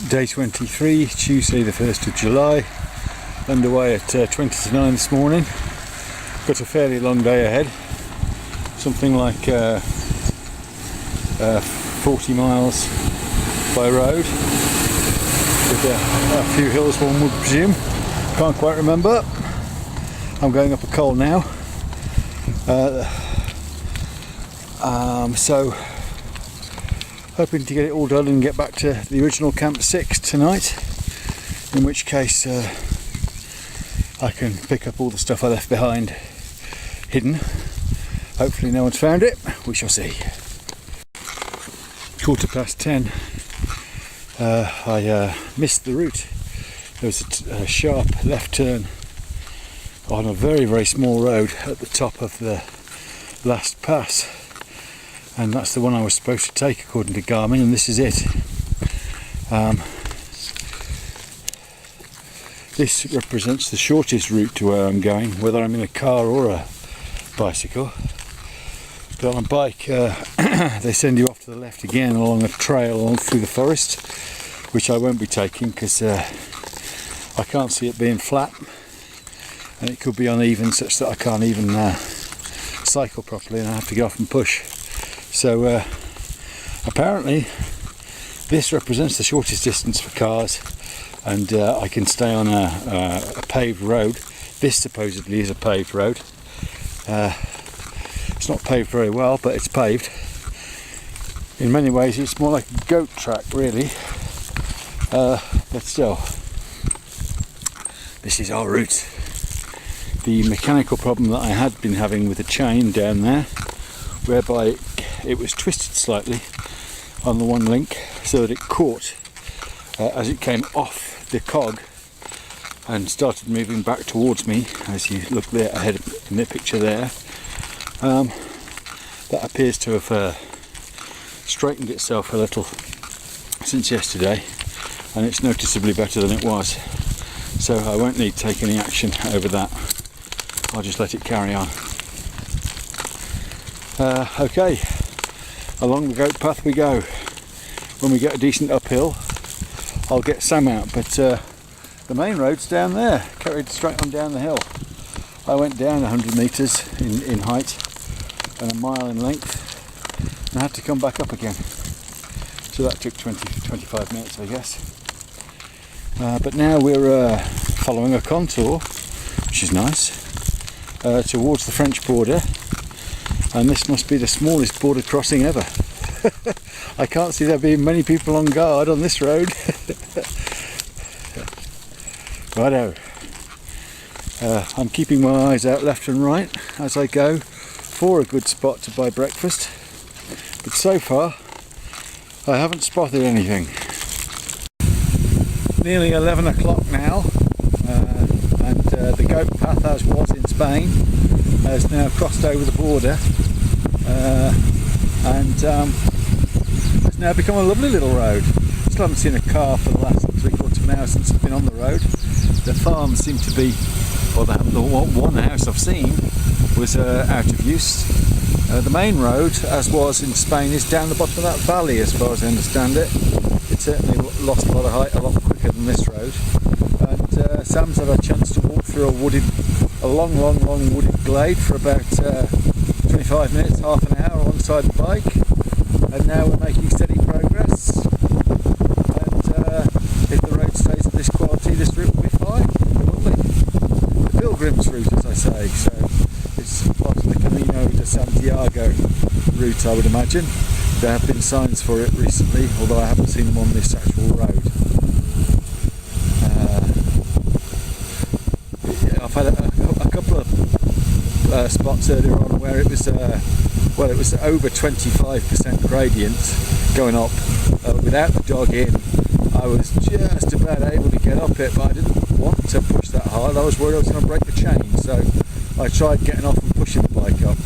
Day 23, Tuesday the 1st of July, underway at 20 to 9 this morning. Got a fairly long day ahead, something like 40 miles by road, with a few hills one would presume, can't quite remember. I'm going up a coal now, so hoping to get it all done and get back to the original Camp 6 tonight, in which case I can pick up all the stuff I left behind hidden. Hopefully no one's found it, we shall see. 10:15. I missed the route. There was a sharp left turn on a very, very small road at the top of the last pass, and that's the one I was supposed to take according to Garmin, and this is it. This represents the shortest route to where I'm going, whether I'm in a car or a bicycle. But on a bike they send you off to the left again along a trail along through the forest, which I won't be taking because I can't see it being flat, and it could be uneven such that I can't even cycle properly and I have to get off and push. So apparently this represents the shortest distance for cars, and I can stay on a paved road. This supposedly is a paved road. It's not paved very well, but it's paved. In many ways it's more like a goat track really, but still, this is our route. The mechanical problem that I had been having with the chain down there, whereby it was twisted slightly on the one link so that it caught as it came off the cog and started moving back towards me, as you look there ahead in the picture there. That appears to have straightened itself a little since yesterday, and it's noticeably better than it was, so I won't need to take any action over that. I'll just let it carry on. Okay, along the goat path we go. When we get a decent uphill I'll get Sam out, but the main road's down there, carried straight on down the hill. I went down 100 metres in height and a mile in length, and I had to come back up again, so that took 25 minutes I guess. But now we're following a contour, which is nice, towards the French border, and this must be the smallest border crossing ever. I can't see there being many people on guard on this road. Righto. I'm keeping my eyes out left and right as I go for a good spot to buy breakfast, but so far I haven't spotted anything. Nearly 11 o'clock now, and the goat path, as was in Spain, has now crossed over the border, and it's now become a lovely little road. Still haven't seen a car for the last 3/4 of an hour since I've been on the road. The farms seem to be, or the one house I've seen was out of use. The main road, as was in Spain, is down the bottom of that valley as far as I understand it. It certainly lost a lot of height a lot quicker than this road, and Sam's had a chance to walk through a long wooded glade for about 25 minutes, half an hour alongside the bike, and now we're making steady progress, and if the road stays of this quality, this route will be fine. Lovely. The pilgrim's route, as I say, so it's part of the Camino de Santiago route, I would imagine. There have been signs for it recently, although I haven't seen them on this actual road. I've had a couple of spots earlier on where it was it was over 25% gradient going up without the dog in. I was just about able to get up it, but I didn't want to push that hard. I was worried I was going to break the chain, so I tried getting off and pushing the bike up,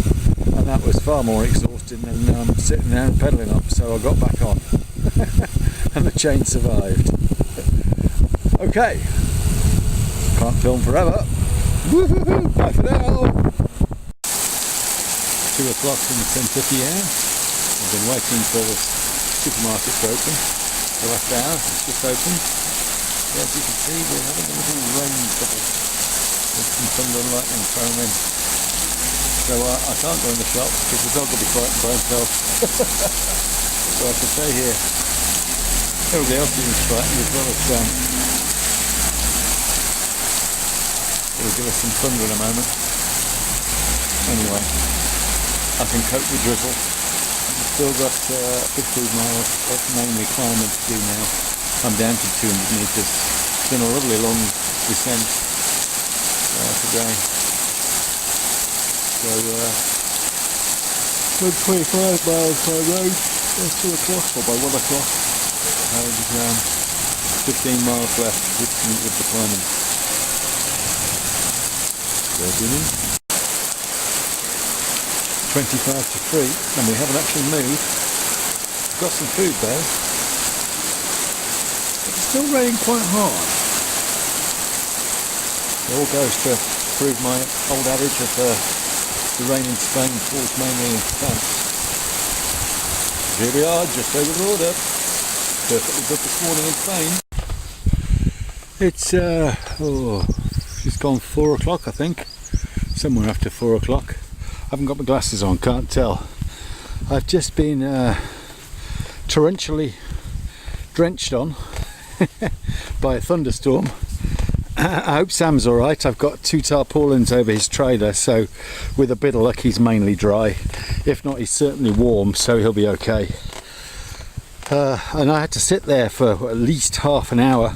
and that was far more exhausting than sitting there and pedalling up, so I got back on and the chain survived. Okay, can't film forever. Woohoo! Bye for now! 2 o'clock in the 10:50 hour. I've been waiting for the supermarket to open. the last hour. It's just opened. As you can see, we're having a little rain trouble with some thunder and lightning thrown in. So I can't go in the shop because the dog will be frightened by himself. So I have to stay here. Everybody else is frightened as well as Sam. It'll give us some thunder in a moment. Anyway, I can cope with drizzle. I've still got 15 miles of mainly climbing to do now. I'm down to 200 metres. It's been a lovely long descent today. So we're 25 miles by road by 2 o'clock or by 1 o'clock. And 15 miles left with the climbing. So beginning. 25 to 3, and we haven't actually moved. Got some food though. It's still raining quite hard. It all goes to prove my old adage of the rain in Spain falls mainly in France. Here we are, just over the border. Perfectly good this morning in Spain. It's just gone 4 o'clock, I think. Somewhere after 4 o'clock. I haven't got my glasses on, can't tell. I've just been torrentially drenched on by a thunderstorm. I hope Sam's alright. I've got 2 tarpaulins over his trailer, so with a bit of luck he's mainly dry. If not, he's certainly warm, so he'll be okay. And I had to sit there for at least half an hour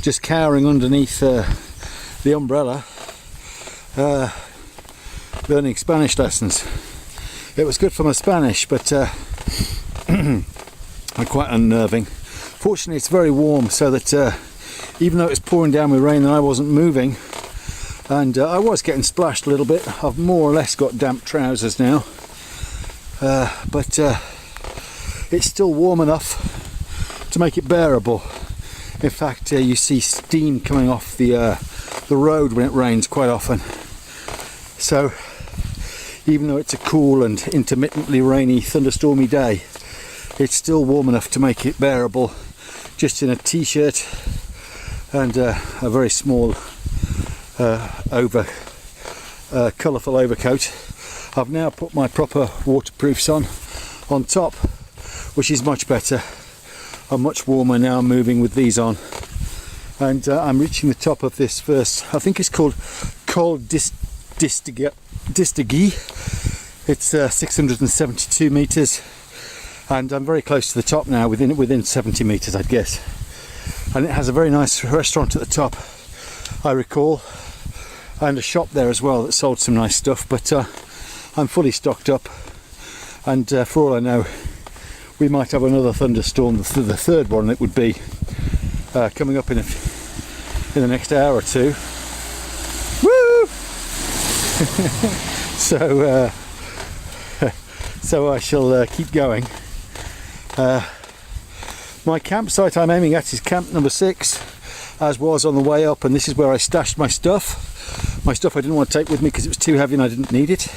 just cowering underneath the umbrella learning Spanish lessons. It was good for my Spanish, but quite unnerving. Fortunately it's very warm, so that even though it was pouring down with rain and I wasn't moving, and I was getting splashed a little bit, I've more or less got damp trousers now, but it's still warm enough to make it bearable. In fact, you see steam coming off the road when it rains quite often. So even though it's a cool and intermittently rainy, thunderstormy day, it's still warm enough to make it bearable, just in a t-shirt and a very small colourful overcoat. I've now put my proper waterproofs on top, which is much better. I'm much warmer now moving with these on, and I'm reaching the top of this first, I think it's called Col d'Istagui. It's 672 metres, and I'm very close to the top now, within 70 metres I'd guess. And it has a very nice restaurant at the top, I recall, and a shop there as well that sold some nice stuff, but I'm fully stocked up, and for all I know we might have another thunderstorm, the third one it would be, coming up in the next hour or two. Woo! So I shall keep going. My campsite I'm aiming at is camp number 6, as was on the way up, and this is where I stashed my stuff. My stuff I didn't want to take with me because it was too heavy and I didn't need it.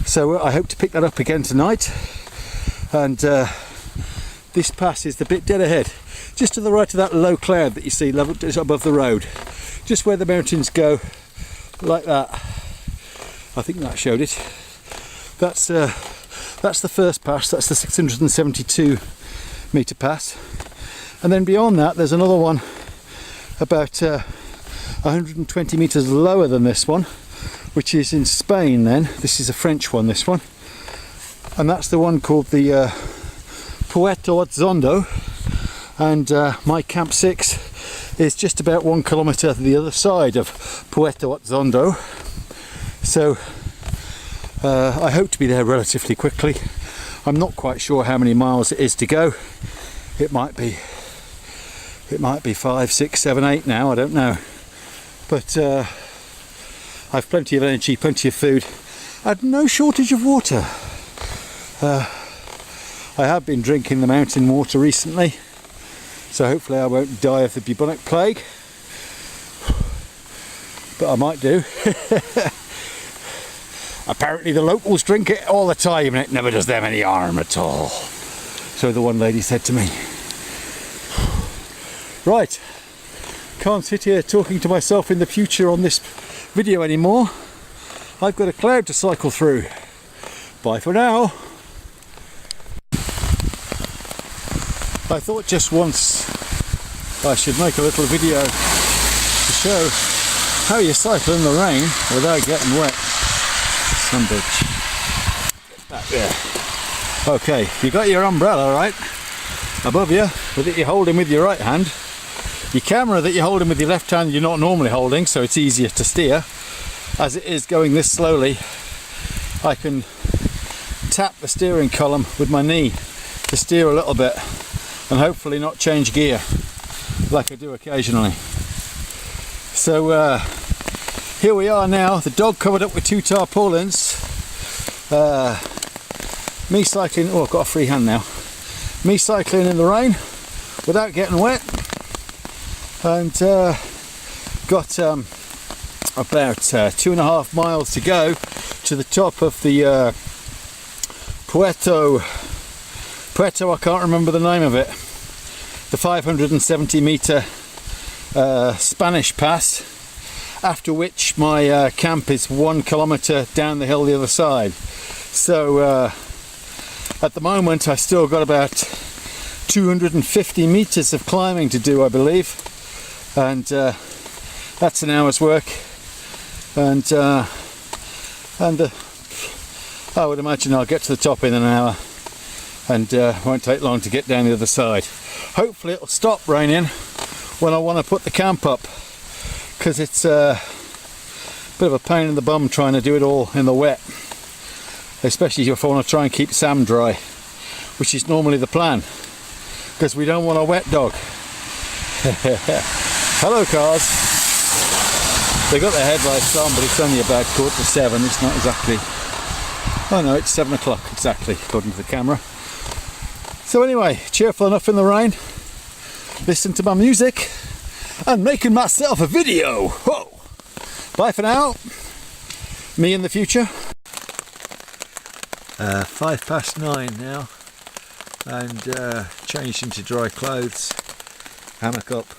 So I hope to pick that up again tonight. And this pass is the bit dead ahead, just to the right of that low cloud that you see level above the road, just where the mountains go, like that. I think that showed it. That's the first pass. That's the 672 metre pass, and then beyond that there's another one about 120 metres lower than this one, which is in Spain. Then this is a French one, this one, and that's the one called the Puerto Ozondo, and my camp 6 is just about 1 kilometre to the other side of Puerto Ozondo, so I hope to be there relatively quickly. I'm not quite sure how many miles it is to go. It might be 5, 6, 7, 8 now, I don't know, but I've plenty of energy, plenty of food, and no shortage of water. I have been drinking the mountain water recently, so hopefully I won't die of the bubonic plague, but I might do. Apparently the locals drink it all the time and it never does them any harm at all, so the one lady said to me. Right, can't sit here talking to myself in the future on this video anymore. I've got a cloud to cycle through. Bye for now. I thought just once I should make a little video to show how you cycle in the rain without getting wet. Son of a bitch. Back there. Okay, you got your umbrella right above you that you're holding with your right hand. Your camera that you're holding with your left hand you're not normally holding, so it's easier to steer. As it is going this slowly, I can tap the steering column with my knee to steer a little bit and hopefully not change gear like I do occasionally. So here we are now, the dog covered up with 2 tarpaulins, me cycling, oh I've got a free hand now, me cycling in the rain without getting wet, and got about 2.5 miles to go to the top of the Puerto, I can't remember the name of it, the 570 metre Spanish pass, after which my camp is 1 kilometre down the hill the other side. So at the moment I still got about 250 metres of climbing to do, I believe, and that's an hour's work, and I would imagine I'll get to the top in an hour, and won't take long to get down the other side. Hopefully it'll stop raining when I want to put the camp up, because it's a bit of a pain in the bum trying to do it all in the wet, especially if I want to try and keep Sam dry, which is normally the plan, because we don't want a wet dog. Hello cars. They got their headlights on, but it's only about 6:45. It's not exactly, oh no, it's 7 o'clock exactly according to the camera. So anyway, cheerful enough in the rain, listen to my music and making myself a video. Whoa. Bye for now. Me in the future. 9:05 now, and changed into dry clothes, hammock up,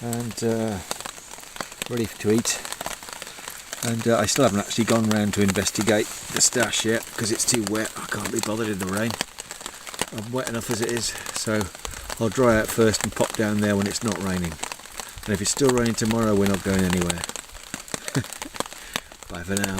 and ready to eat. And I still haven't actually gone round to investigate the stash yet because it's too wet. I can't be bothered in the rain. I'm wet enough as it is, so I'll dry out first and pop down there when it's not raining. And if it's still raining tomorrow, we're not going anywhere. Bye for now.